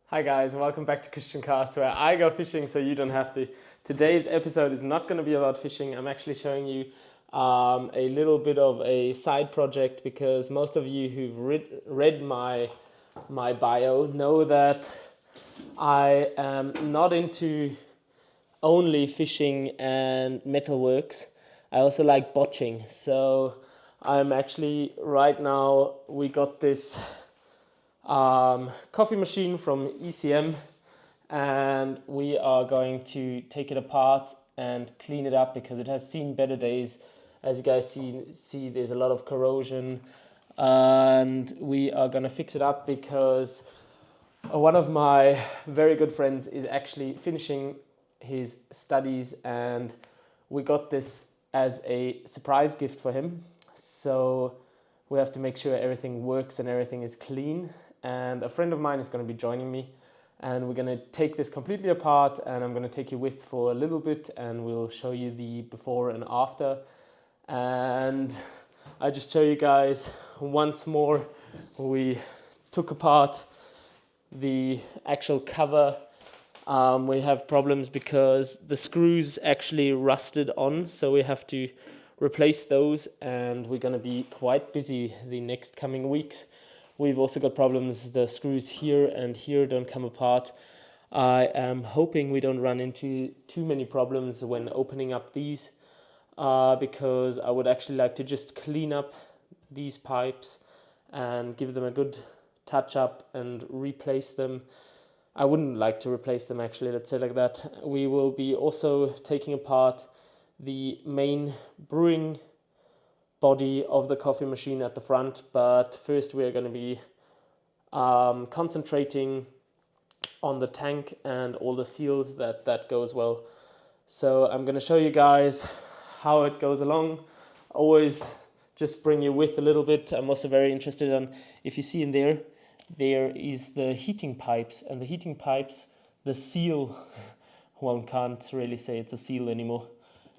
Hi guys, welcome back to Christian Cast, where I go fishing so you don't have to. Today's episode is not going to be about fishing. I'm actually showing you a little bit of a side project because most of you who've read my bio know that I am not into only fishing and metalworks. I also like botching. So I'm actually right now, we got this coffee machine from ECM, and we are going to take it apart and clean it up because it has seen better days. As you guys see there's a lot of corrosion, and we are going to fix it up because one of my very good friends is actually finishing his studies, and we got this as a surprise gift for him. So we have to make sure everything works and everything is clean. And a friend of mine is going to be joining me, and we're going to take this completely apart, and I'm going to take you with for a little bit, and we'll show you the before and after. And I just show you guys once more, we took apart the actual cover. We have problems because the screws actually rusted on, so we have to replace those, and we're going to be quite busy the next coming weeks. We've also got problems, the screws here and here don't come apart. I am hoping we don't run into too many problems when opening up these, because I would actually like to just clean up these pipes and give them a good touch up and replace them. I wouldn't like to replace them actually, let's say like that. We will be also taking apart the main brewing body of the coffee machine at the front, but first we are going to be concentrating on the tank and all the seals that goes well. So I'm going to show you guys how it goes along. Always just bring you with a little bit. I'm also very interested in, if you see in there is the heating pipes, and the heating pipes, the seal, one can't really say it's a seal anymore.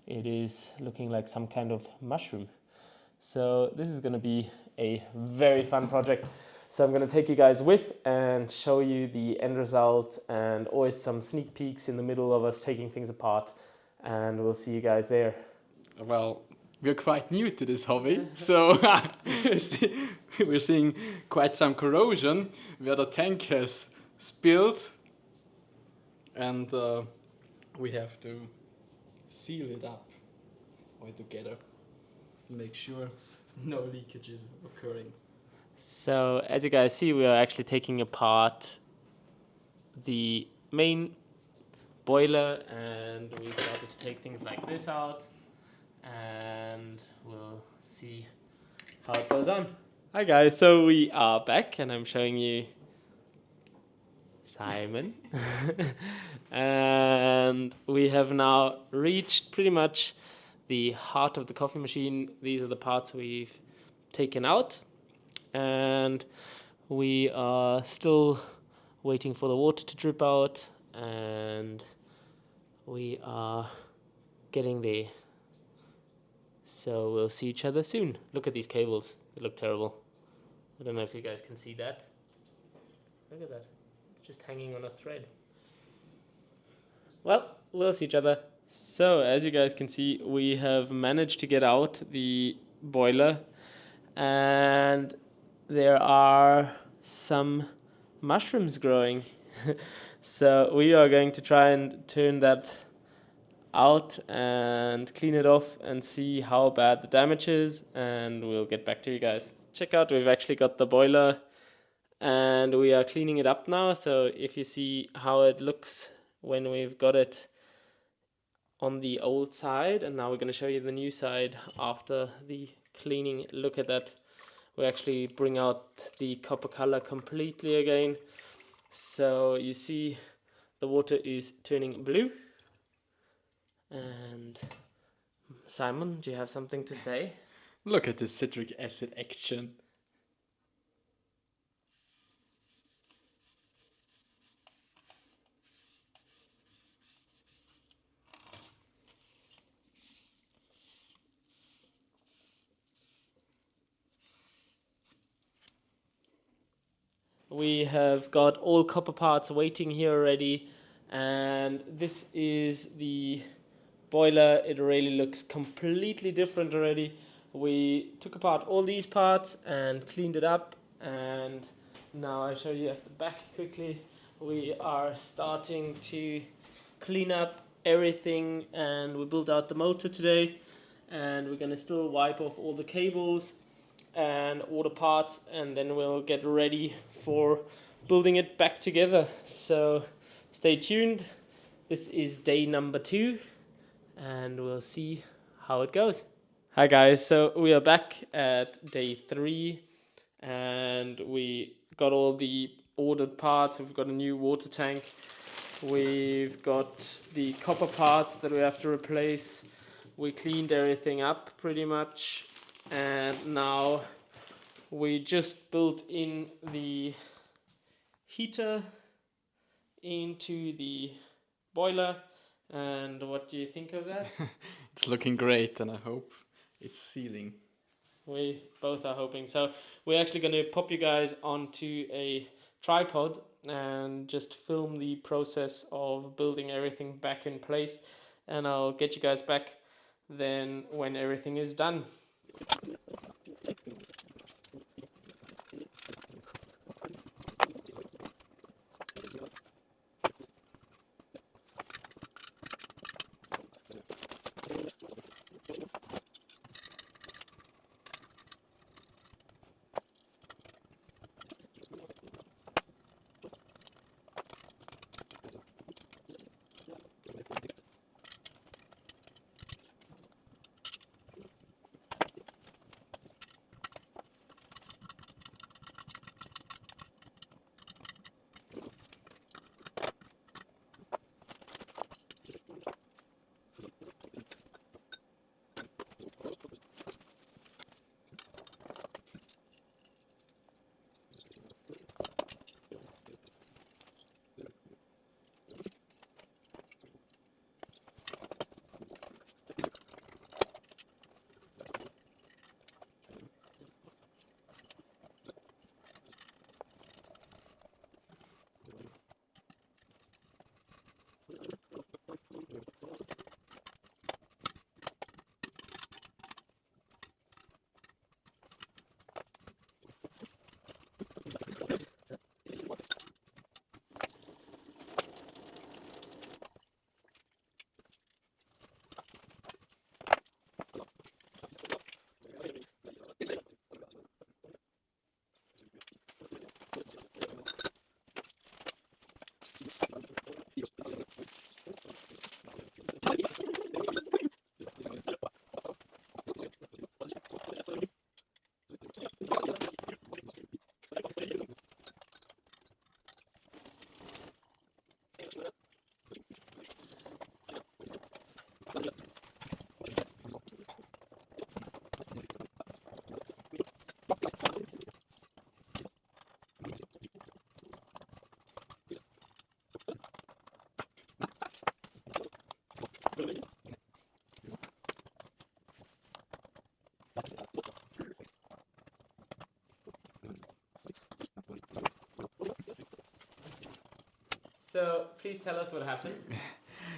It is looking like some kind of mushroom. So this is going to be a very fun project. So I'm going to take you guys with and show you the end result, and always some sneak peeks in the middle of us taking things apart, and we'll see you guys there. Well, we're quite new to this hobby, so we're seeing quite some corrosion where the tank has spilled, and we have to seal it up all together, make sure no leakages occurring. So as you guys see, we are actually taking apart the main boiler, and we started to take things like this out, and we'll see how it goes on. Hi guys, so we are back, and I'm showing you Simon. And we have now reached pretty much the heart of the coffee machine. These are the parts we've taken out, and we are still waiting for the water to drip out, and we are getting there. So we'll see each other soon. Look at these cables, they look terrible. I don't know if you guys can see that. Look at that, it's just hanging on a thread. Well, we'll see each other. So as you guys can see, we have managed to get out the boiler, and there are some mushrooms growing. So we are going to try and turn that out and clean it off and see how bad the damage is, and we'll get back to you guys. Check out, we've actually got the boiler and we are cleaning it up now. So if you see how it looks when we've got it on the old side, and now we're going to show you the new side after the cleaning. Look at that, we actually bring out the copper color completely again. So you see the water is turning blue. And Simon, do you have something to say? Look at the citric acid action. We have got all copper parts waiting here already, and this is the boiler. It really looks completely different already. We took apart all these parts and cleaned it up, and now I'll show you at the back quickly. We are starting to clean up everything, and we built out the motor today, and we're gonna still wipe off all the cables and all the parts, and then we'll get ready for building it back together. So stay tuned. This is day number 2, and we'll see how it goes. Hi guys, so we are back at day 3, and we got all the ordered parts. We've got a new water tank. We've got the copper parts that we have to replace. We cleaned everything up pretty much, and now we just built in the heater into the boiler. And what do you think of that? It's looking great, and I hope it's sealing. We both are hoping. So we're actually going to pop you guys onto a tripod and just film the process of building everything back in place. And I'll get you guys back then when everything is done. So please tell us what happened.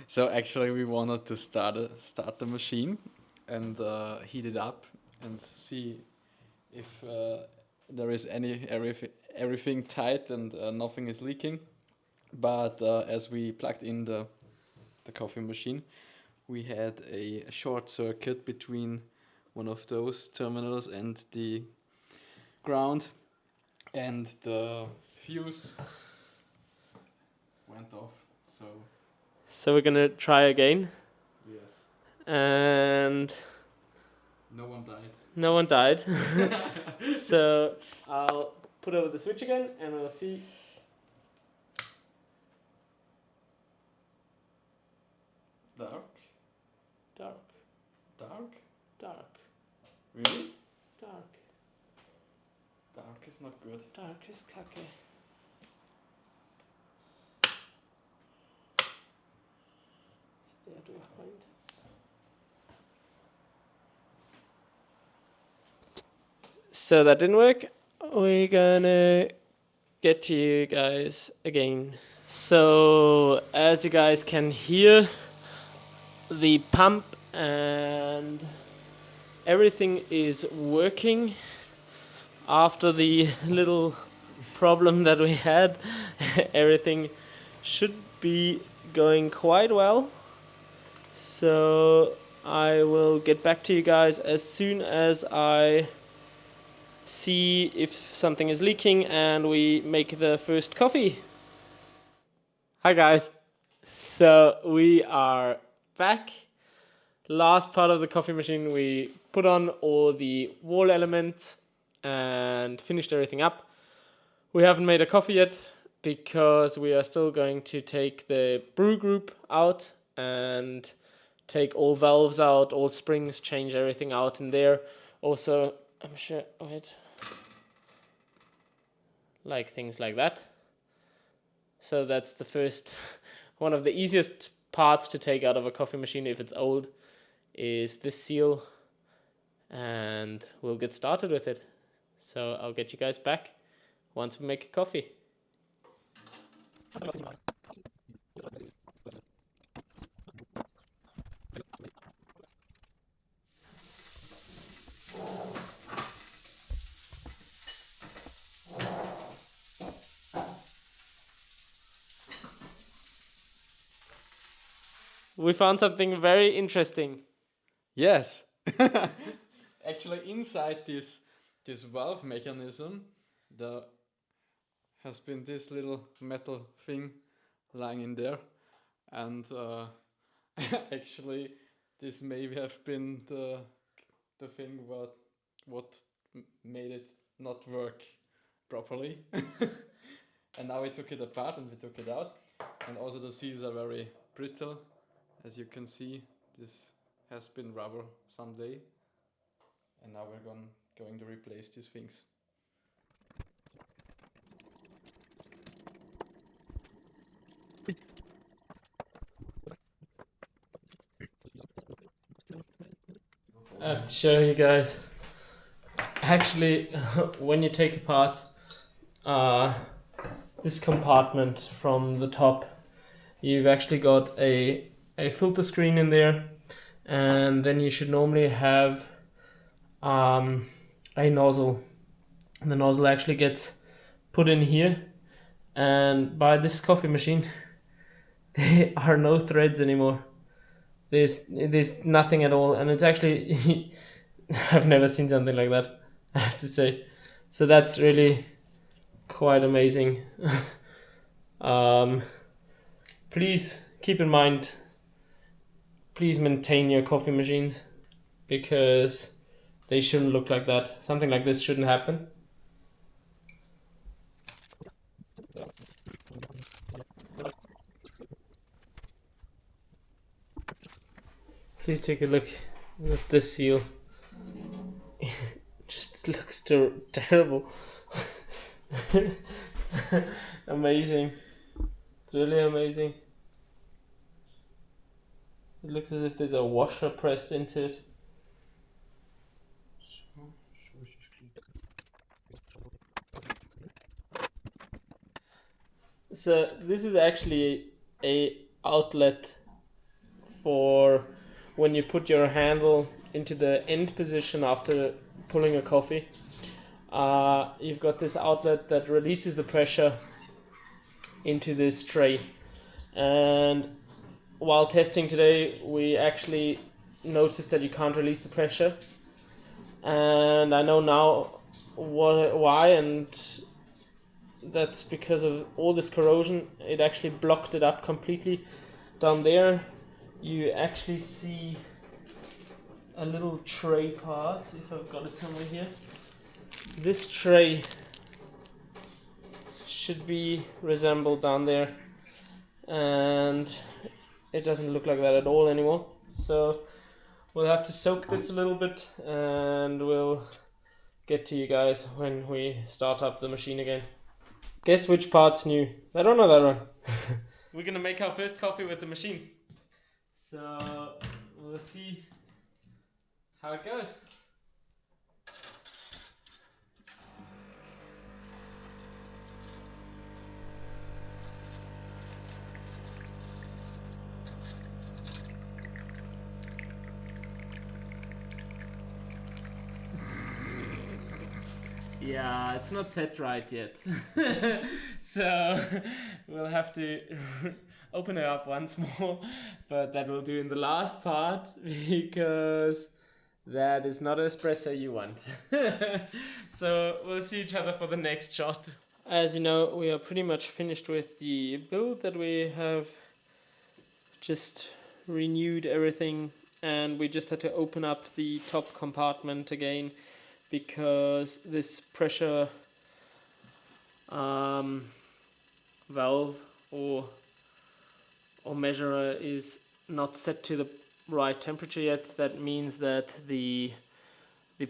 So actually, we wanted to start the machine and heat it up and see if there is everything tight and nothing is leaking. But as we plugged in the coffee machine, we had a short circuit between one of those terminals and the ground, and the fuse went off. So we're gonna try again, Yes, and no one died. no one died. So I'll put over the switch again, and we'll see. Dark, Dark, dark, dark, really? dark. Dark is not good. Dark is kacke. Ist der durchbrennt. So that didn't work. We're gonna get to you guys again. So as you guys can hear, the pump and everything is working after the little problem that we had. Everything should be going quite well. So I will get back to you guys as soon as I see if something is leaking and we make the first coffee. Hi guys. So we are back. Last part of the coffee machine, we put on all the wall elements and finished everything up. We haven't made a coffee yet because we are still going to take the brew group out and take all valves out, all springs, change everything out in there. Also, I'm sure, wait, like things like that. So that's the first, one of the easiest parts to take out of a coffee machine if it's old, is this seal, and we'll get started with it. So I'll get you guys back once we make a coffee. We found something very interesting. Yes. Actually, inside this valve mechanism, there has been this little metal thing lying in there, and actually, this may have been the thing what made it not work properly. And now we took it apart and we took it out, and also the seals are very brittle, as you can see. This has been rubber someday, and now we're going to replace these things. I have to show you guys. Actually, when you take apart this compartment from the top, you've actually got a filter screen in there, and then you should normally have a nozzle. And the nozzle actually gets put in here, and by this coffee machine there are no threads anymore. There's nothing at all, and it's actually I've never seen something like that, I have to say. So that's really quite amazing. Please keep in mind, please maintain your coffee machines, because they shouldn't look like that. Something like this shouldn't happen. Please take a look at this seal. It just looks terrible. It's amazing. It's really amazing. It looks as if there's a washer pressed into it. So this is actually a outlet for when you put your handle into the end position after pulling a coffee. You've got this outlet that releases the pressure into this tray, and while testing today we actually noticed that you can't release the pressure, and I know now why, and that's because of all this corrosion. It actually blocked it up completely. Down there you actually see a little tray part, if I've got it somewhere here. This tray should be resembled down there, and it doesn't look like that at all anymore. So we'll have to soak this a little bit, and we'll get to you guys when we start up the machine again. Guess which part's new? I don't know that one. We're gonna make our first coffee with the machine. So we'll see how it goes. Yeah, it's not set right yet. So we'll have to open it up once more, but that we'll do in the last part because that is not espresso you want. So we'll see each other for the next shot. As you know, we are pretty much finished with the build that we have just renewed everything, and we just had to open up the top compartment again because this pressure valve or measurer is not set to the right temperature yet. That means that the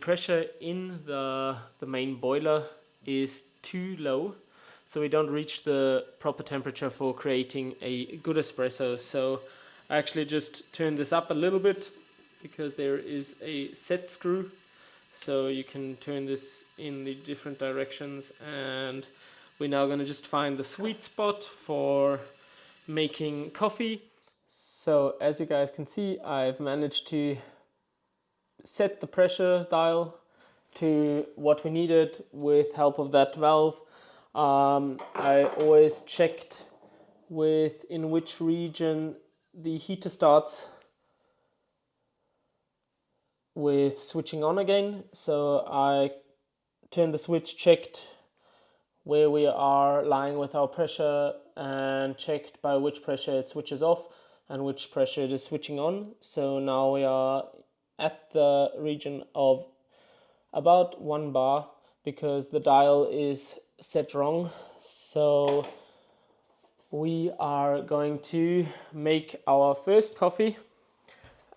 pressure in the main boiler is too low, so we don't reach the proper temperature for creating a good espresso. So I actually just turned this up a little bit because there is a set screw, so you can turn this in the different directions, and we're now going to just find the sweet spot for making coffee. So as you guys can see, I've managed to set the pressure dial to what we needed with help of that valve. I always checked in which region the heater starts with switching on again. So I turned the switch, checked where we are lying with our pressure, and checked by which pressure it switches off and which pressure it is switching on. So now we are at the region of about 1 bar because the dial is set wrong. So we are going to make our first coffee,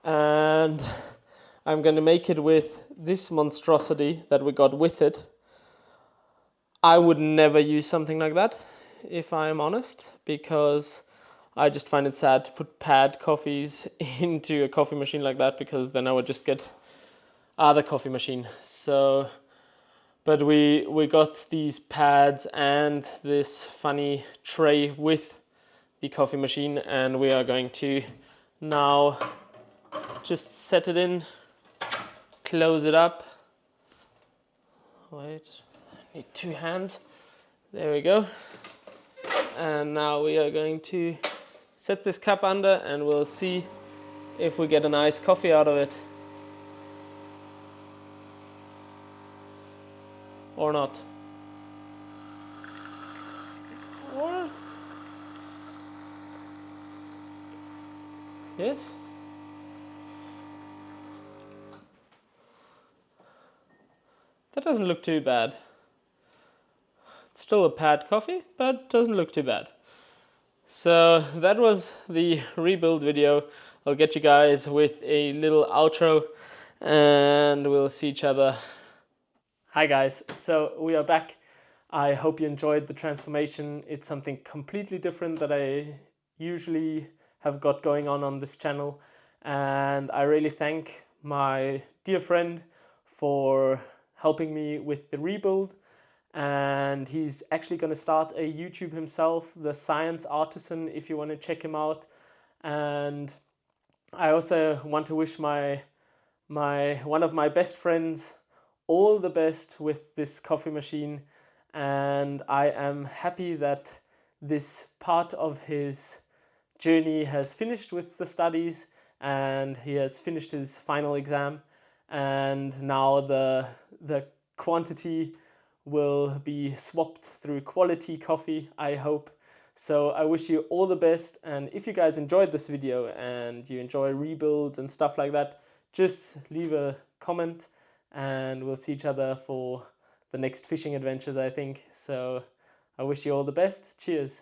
and I'm going to make it with this monstrosity that we got with it. I would never use something like that, if I'm honest, because I just find it sad to put pad coffees into a coffee machine like that, because then I would just get other coffee machine. So, but we got these pads and this funny tray with the coffee machine, and we are going to now just set it in, close it up. Wait, I need 2 hands. There we go. And now we are going to set this cup under, and we'll see if we get a nice coffee out of it. Or not. Or... yes? That doesn't look too bad. It's still a pad coffee, but doesn't look too bad. So that was the rebuild video. I'll get you guys with a little outro, and we'll see each other. Hi guys, so we are back. I hope you enjoyed the transformation. It's something completely different that I usually have got going on this channel, and I really thank my dear friend for helping me with the rebuild. And he's actually going to start a YouTube himself, The Science Artisan, if you want to check him out. And I also want to wish one of my best friends all the best with this coffee machine, and I am happy that this part of his journey has finished with the studies, and he has finished his final exam, and now the quantity will be swapped through quality coffee, I hope. So I wish you all the best, and if you guys enjoyed this video and you enjoy rebuilds and stuff like that, just leave a comment, and we'll see each other for the next fishing adventures, I think. So I wish you all the best. Cheers.